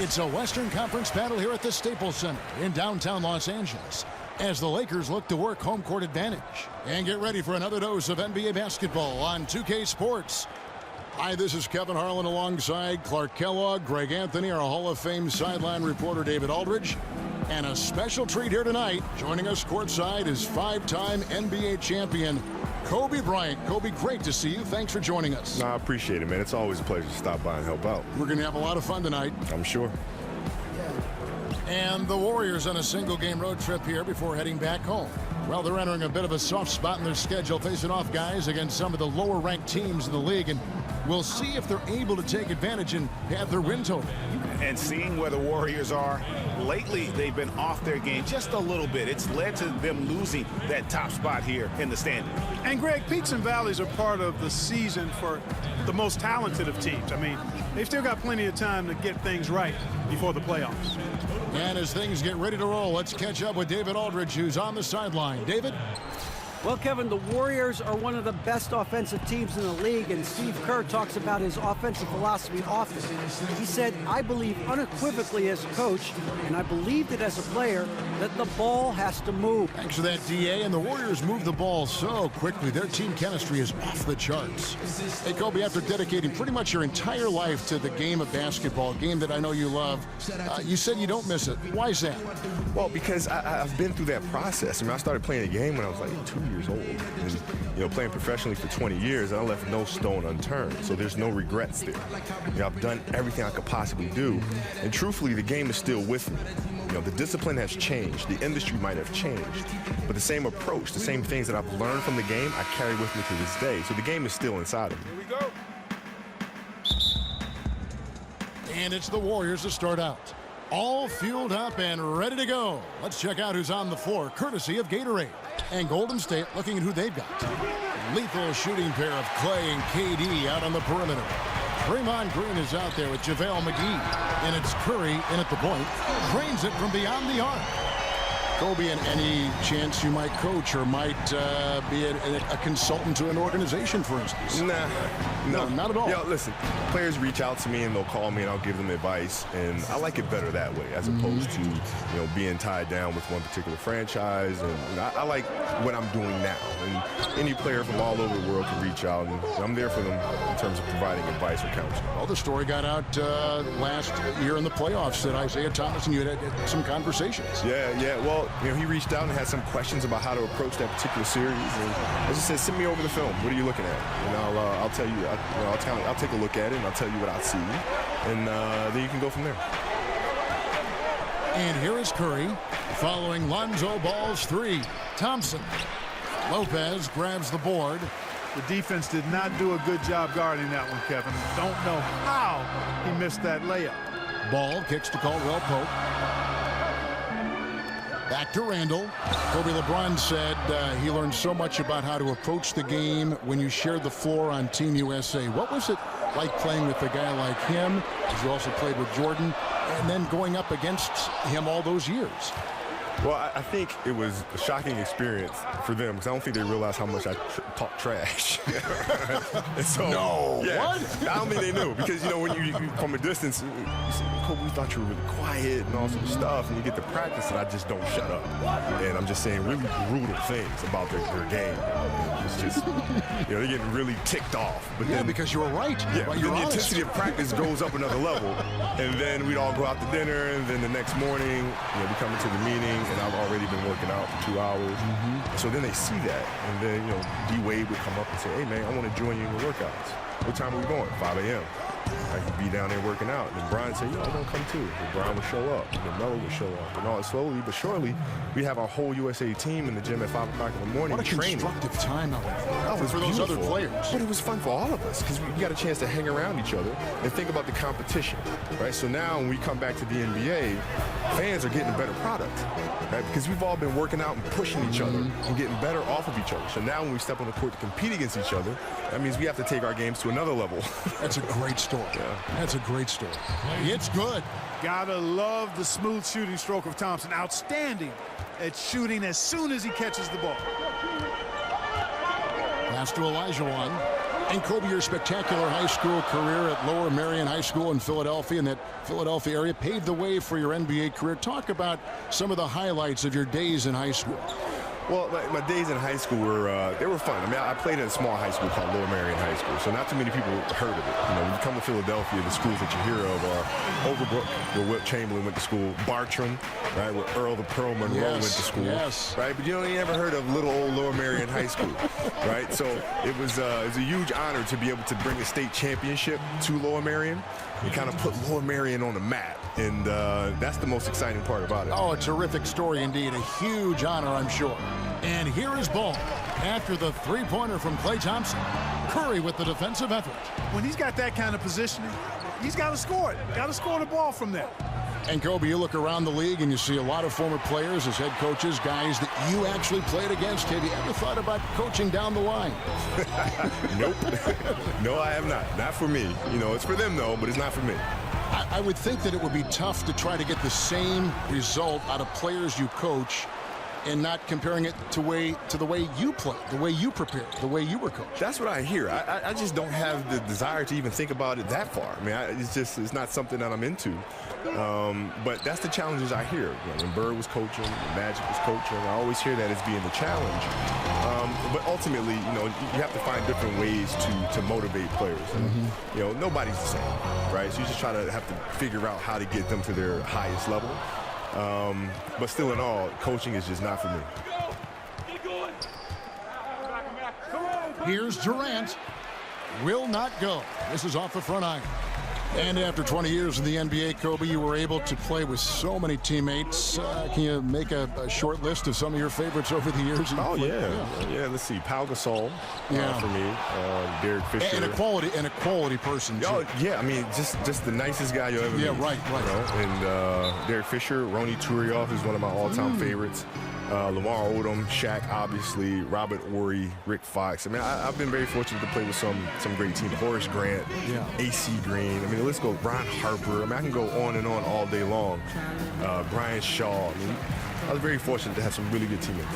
It's a Western Conference battle here at the Staples Center in downtown Los Angeles as the Lakers look to work home court advantage. And get ready for another dose of NBA basketball on 2K Sports. Hi, this is Kevin Harlan alongside Clark Kellogg, Greg Anthony, our Hall of Fame sideline reporter David Aldridge. And a special treat here tonight. Joining us courtside is five-time NBA champion Kobe Bryant. Kobe, great to see you. Thanks for joining us. No, I appreciate it, man. It's always a pleasure to stop by and help out. We're going to have a lot of fun tonight. I'm sure. And the Warriors on a single-game road trip here before heading back home. Well, they're entering a bit of a soft spot in their schedule, facing off guys against some of the lower-ranked teams in the league, and we'll see if they're able to take advantage and have their win total. And seeing where the Warriors are, lately they've been off their game just a little bit. It's led to them losing that top spot here in the standings. And Greg, peaks and valleys are part of the season for the most talented of teams. I mean, they've still got plenty of time to get things right before the playoffs. And as things get ready to roll, let's catch up with David Aldridge, who's on the sideline. David? Well, Kevin, the Warriors are one of the best offensive teams in the league, and Steve Kerr talks about his offensive philosophy often. He said, I believe unequivocally as a coach, and I believed it as a player, that the ball has to move. Thanks for that, DA. And the Warriors move the ball so quickly. Their team chemistry is off the charts. Hey, Kobe, after dedicating pretty much your entire life to the game of basketball, a game that I know you love, you said you don't miss it. Why is that? Well, because I've been through that process. I mean, I started playing the game when I was like 2 years old. And, you know, playing professionally for 20 years, I left no stone unturned. So there's no regrets there. You know, I've done everything I could possibly do. And truthfully, the game is still with me. You know, the discipline has changed. The industry might have changed. But the same approach, the same things that I've learned from the game, I carry with me to this day. So the game is still inside of me. Here we go. And it's the Warriors to start out. All fueled up and ready to go. Let's check out who's on the floor, courtesy of Gatorade. And Golden State looking at who they've got. Lethal shooting pair of Clay and KD out on the perimeter. Draymond Green is out there with JaVale McGee. And it's Curry in at the point. Drains it from beyond the arc. Kobe, and any chance you might coach or might be a consultant to an organization, for instance? No, not at all. Yeah, listen, players reach out to me and they'll call me and I'll give them advice, and I like it better that way as opposed to, you know, being tied down with one particular franchise. And you know, I like what I'm doing now, and any player from all over the world can reach out, and I'm there for them in terms of providing advice or counsel. Well, the story got out last year in the playoffs that Isaiah Thomas and you had some conversations. Yeah. Well, you know, he reached out and had some questions about how to approach that particular series, and I just said, send me over the film. What are you looking at? And I'll tell you. I'll take a look at it and I'll tell you what I see, and then you can go from there. And here is Curry following Lonzo Ball's three. Thompson. Lopez grabs the board. The defense did not do a good job guarding that one, Kevin. Don't know how he missed that layup. Ball kicks to Caldwell Pope. Back to Randall. Kobe LeBron said he learned so much about how to approach the game when you shared the floor on Team USA. What was it like playing with a guy like him, as you also played with Jordan, and then going up against him all those years? Well, I think it was a shocking experience for them because I don't think they realized how much I talk trash. And so, no, yeah, what? I don't think they knew because, you know, when you from a distance, you say, Kobe, we thought you were really quiet and all sort of stuff, and you get to practice and I just don't shut up. And I'm just saying really brutal things about their game. It's just, you know, they're getting really ticked off. But yeah, then, because you were right. Yeah, but then you're the honest. intensity of practice goes up another level, and then we'd all go out to dinner, and then the next morning, you know, we come into the meeting, and I've already been working out for 2 hours. So then they see that, and then, you know, D-Wade would come up and say, hey, man, I want to join you in your workouts. What time are we going? 5 a.m. I could be down there working out. And then Bryant said, I want to come too. And Bryant would show up. And then Melo would show up. And all slowly but surely, we have our whole USA team in the gym at 5 o'clock in the morning. What a training. constructive time out Oh, for those other players. But it was fun for all of us because we got a chance to hang around each other and think about the competition, right? So now when we come back to the NBA, fans are getting a better product, right? Because we've all been working out and pushing each other and getting better off of each other. So now when we step on the court to compete against each other, that means we have to take our games to another level. That's a great story. Yeah. That's a great story. It's good. Gotta love the smooth shooting stroke of Thompson. Outstanding at shooting as soon as he catches the ball. Pass to Elijah one. And Kobe, your spectacular high school career at Lower Merion High School in Philadelphia, in that Philadelphia area, paved the way for your NBA career. Talk about some of the highlights of your days in high school. Well, my days in high school they were fun. I mean, I played in a small high school called Lower Merion High School, so not too many people heard of it. You know, when you come to Philadelphia, the schools that you hear of are Overbrook, where Wilt Chamberlain went to school, Bartram, right, where Earl the Pearl Monroe went to school, right? But you never heard of little old Lower Merion High School, right? So it was a huge honor to be able to bring a state championship to Lower Merion and kind of put Lower Merion on the map. And that's the most exciting part about it. Oh, a terrific story indeed. A huge honor, I'm sure. And here is ball. After the three-pointer from Klay Thompson, Curry with the defensive effort. When he's got that kind of positioning, he's got to score it. Got to score the ball from there. And Kobe, you look around the league and you see a lot of former players as head coaches, guys that you actually played against. Have you ever thought about coaching down the line? Nope. No, I have not. Not for me. You know, it's for them, though, but it's not for me. I would think that it would be tough to try to get the same result out of players you coach and not comparing it to the way you played, the way you prepared, the way you were coached. That's what I hear. I just don't have the desire to even think about it that far. I mean, it's not something that I'm into. But that's the challenges I hear. You know, when Bird was coaching, when Magic was coaching, I always hear that as being the challenge. But ultimately, you have to find different ways to motivate players. And, nobody's the same, right? So you just have to figure out how to get them to their highest level. But still in all, coaching is just not for me. Here's Durant. Will not go. This is off the front iron. And after 20 years in the NBA, Kobe, you were able to play with so many teammates. Can you make a short list of some of your favorites over the years? Oh, yeah. Let's see. Pau Gasol for me. Derek Fisher. And a quality person, too. Oh, yeah. I mean, just the nicest guy you'll ever meet. Yeah, right. And Derek Fisher, Ronnie Turioff is one of my all-time favorites. Lamar Odom, Shaq, obviously, Robert Horry, Rick Fox. I mean, I've been very fortunate to play with some great teams. Horace Grant, A.C. Green. I mean, the list goes. Brian Harper. I mean, I can go on and on all day long. Brian Shaw. I mean, I was very fortunate to have some really good teammates.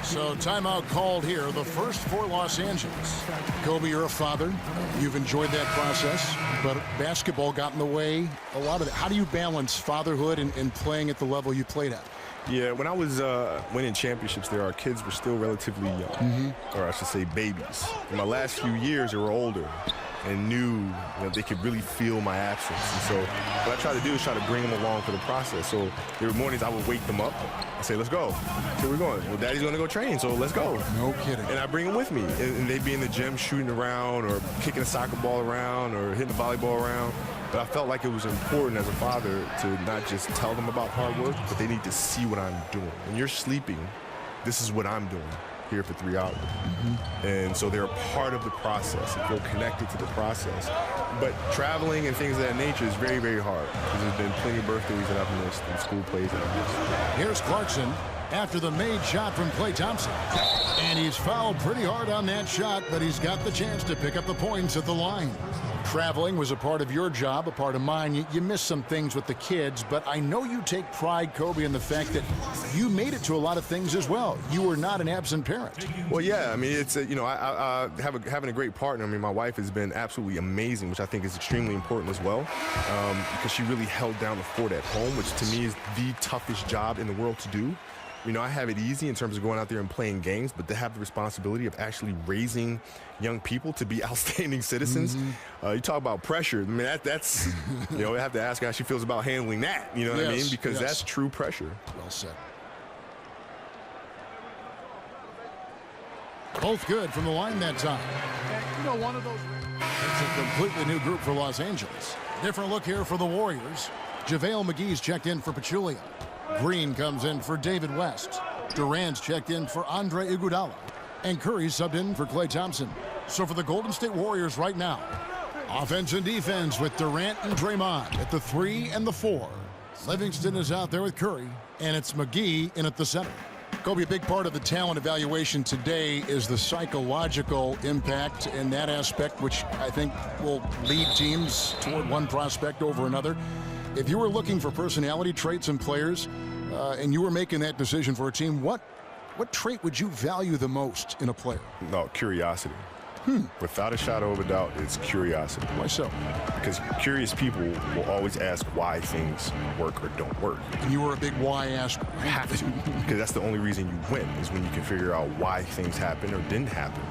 So timeout called here, the first for Los Angeles. Kobe, you're a father. You've enjoyed that process, but basketball got in the way a lot of it. How do you balance fatherhood and playing at the level you played at? Yeah, when I was winning championships there, our kids were still relatively young, or I should say babies. In my last few years, they were older and knew they could really feel my absence. And so what I try to do is try to bring them along for the process. So there were mornings I would wake them up and say, let's go. So we're going. Well, Daddy's going to go train, so let's go. No kidding. And I bring them with me. And they'd be in the gym shooting around or kicking a soccer ball around or hitting the volleyball around. But I felt like it was important as a father to not just tell them about hard work, but they need to see what I'm doing. When you're sleeping, this is what I'm doing here for 3 hours. And so they're a part of the process and feel connected to the process. But traveling and things of that nature is very, very hard because there's been plenty of birthdays that I've missed and school plays that I've missed. Here's Clarkson after the made shot from Klay Thompson. And he's fouled pretty hard on that shot, but he's got the chance to pick up the points at the line. Traveling was a part of your job, a part of mine. You missed some things with the kids, but I know you take pride, Kobe, in the fact that you made it to a lot of things as well. You were not an absent parent. Well, yeah, I mean, it's, I having a great partner. I mean, my wife has been absolutely amazing, which I think is extremely important as well, because she really held down the fort at home, which to me is the toughest job in the world to do. I have it easy in terms of going out there and playing games, but to have the responsibility of actually raising young people to be outstanding citizens. You talk about pressure. I mean, that's I have to ask her how she feels about handling that. You know what I mean? Because that's true pressure. Well said. Both good from the line that time. One of those. It's a completely new group for Los Angeles. Different look here for the Warriors. JaVale McGee's checked in for Pachulia. Green comes in for David West. Durant's checked in for Andre Iguodala. And Curry subbed in for Klay Thompson. So for the Golden State Warriors right now, offense and defense with Durant and Draymond at the 3 and the 4. Livingston is out there with Curry, and it's McGee in at the center. Kobe, a big part of the talent evaluation today is the psychological impact in that aspect, which I think will lead teams toward one prospect over another. If you were looking for personality traits in players and you were making that decision for a team, what trait would you value the most in a player? No, curiosity. Without a shadow of a doubt, it's curiosity. Why so? Because curious people will always ask why things work or don't work. And you were a big why asker. You have to, because that's the only reason you win, is when you can figure out why things happen or didn't happen.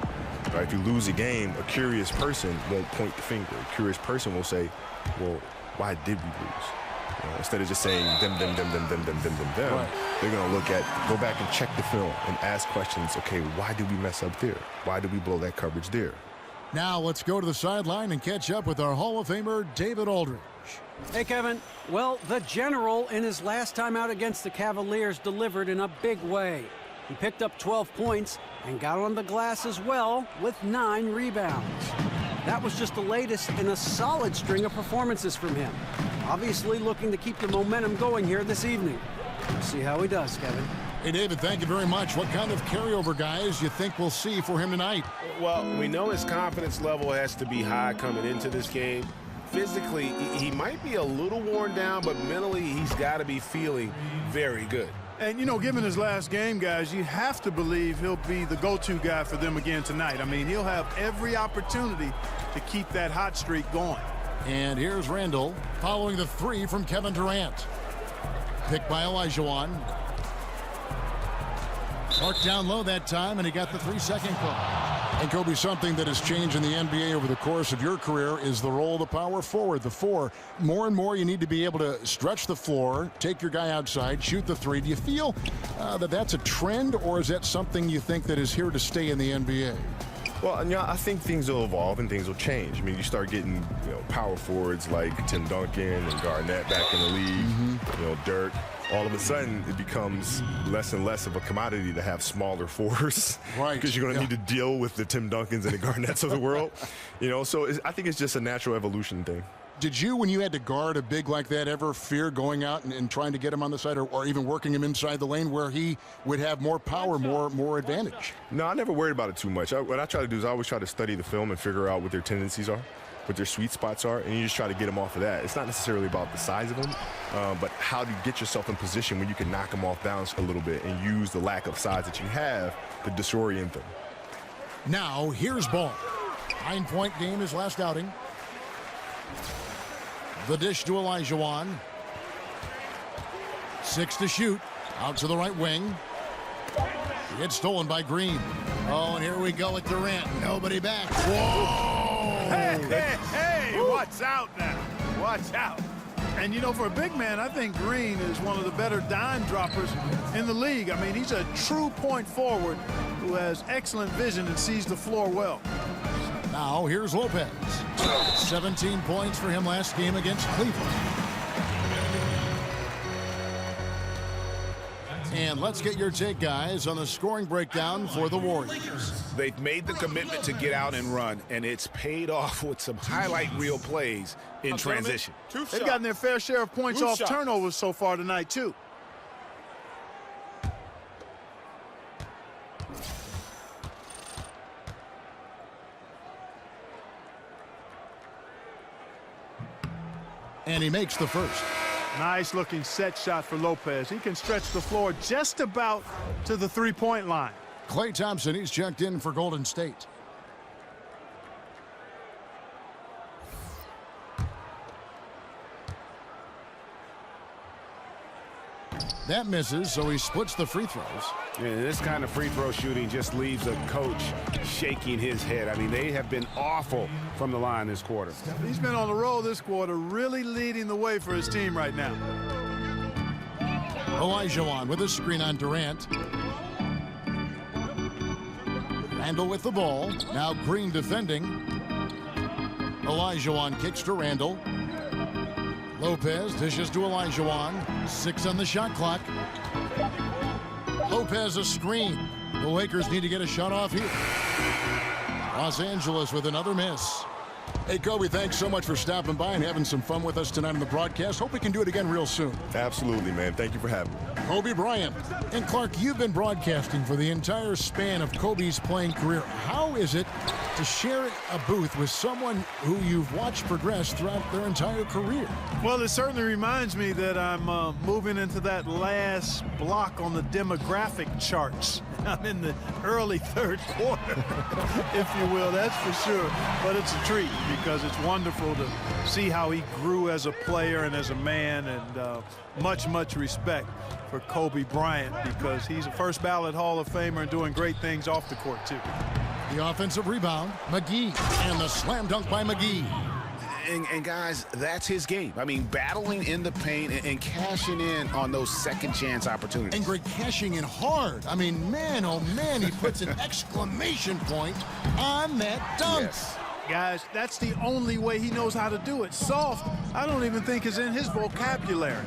Right? If you lose a game, a curious person won't point the finger. A curious person will say, well, why did we lose? Instead of just saying them, right. They're going to go back and check the film and ask questions. Okay, why did we mess up there? Why did we blow that coverage there? Now let's go to the sideline and catch up with our Hall of Famer, David Aldridge. Hey, Kevin. Well, the General in his last time out against the Cavaliers delivered in a big way. He picked up 12 points and got on the glass as well with 9 rebounds. That was just the latest in a solid string of performances from him. Obviously looking to keep the momentum going here this evening. We'll see how he does, Kevin. Hey, David, thank you very much. What kind of carryover guys you think we'll see for him tonight? Well, we know his confidence level has to be high coming into this game. Physically, he might be a little worn down, but mentally, he's got to be feeling very good. And, you know, given his last game, guys, you have to believe he'll be the go-to guy for them again tonight. I mean, he'll have every opportunity to keep that hot streak going. And here's Randall following the 3 from Kevin Durant. Picked by Olajuwon. Marked down low that time, and he got the 3-second call. And Kobe, something that has changed in the NBA over the course of your career is the role of the power forward, the 4. More and more you need to be able to stretch the floor, take your guy outside, shoot the 3. Do you feel that that's a trend, or is that something you think that is here to stay in the NBA? Well, you know, I think things will evolve and things will change. I mean, you start getting, you know, power forwards like Tim Duncan and Garnett back in the league, you know, Dirk. All of a sudden, it becomes less and less of a commodity to have smaller fours. Right. Because you're going to need to deal with the Tim Duncans and the Garnetts of the world. You know, so I think it's just a natural evolution thing. Did you, when you had to guard a big like that, ever fear going out and trying to get him on the side or even working him inside the lane where he would have more power, more advantage? No, I never worried about it too much. What I try to do is I always try to study the film and figure out what their tendencies are, what their sweet spots are, and you just try to get them off of that. It's not necessarily about the size of them, but how to get yourself in position where you can knock them off balance a little bit and use the lack of size that you have to disorient them. Now, here's Ball. 9-point game his last outing. The dish to Olajuwon. 6 to shoot. Out to the right wing. It's stolen by Green. Oh, and here we go with Durant. Nobody back. Whoa! Hey, watch out now. Watch out. And, you know, for a big man, I think Green is one of the better dime droppers in the league. I mean, he's a true point forward who has excellent vision and sees the floor well. Now, here's Lopez. 17 points for him last game against Cleveland. And let's get your take, guys, on the scoring breakdown for the Warriors. They've made the commitment to get out and run, and it's paid off with some highlight reel plays in transition. They've gotten their fair share of points off turnovers so far tonight, too. And he makes the first. Nice looking set shot for Lopez. He can stretch the floor just about to the three-point line. Klay Thompson, he's checked in for Golden State. That misses, so he splits the free throws. Yeah, this kind of free throw shooting just leaves a coach shaking his head. I mean, they have been awful from the line this quarter. He's been on the roll this quarter, really leading the way for his team right now. Olajuwon with a screen on Durant. Randall with the ball. Now Green defending. Olajuwon kicks to Randall. Lopez dishes to Olajuwon. 6 on the shot clock. Lopez a screen. The Lakers need to get a shot off here. Los Angeles with another miss. Hey, Kobe, thanks so much for stopping by and having some fun with us tonight on the broadcast. Hope we can do it again real soon. Absolutely, man. Thank you for having me. Kobe Bryant. And Clark, you've been broadcasting for the entire span of Kobe's playing career. How is it to share a booth with someone who you've watched progress throughout their entire career? Well, it certainly reminds me that I'm moving into that last block on the demographic charts. I'm in the early third quarter, if you will, that's for sure. But it's a treat because it's wonderful to see how he grew as a player and as a man, and much respect for Kobe Bryant because he's a first ballot Hall of Famer and doing great things off the court, too. The offensive rebound, McGee, and the slam dunk by McGee. And guys, that's his game. I mean, battling in the paint and cashing in on those second chance opportunities. And Greg cashing in hard. I mean, man, oh man, he puts an exclamation point on that dunk. Yes. Guys, that's the only way he knows how to do it. Soft, I don't even think is in his vocabulary.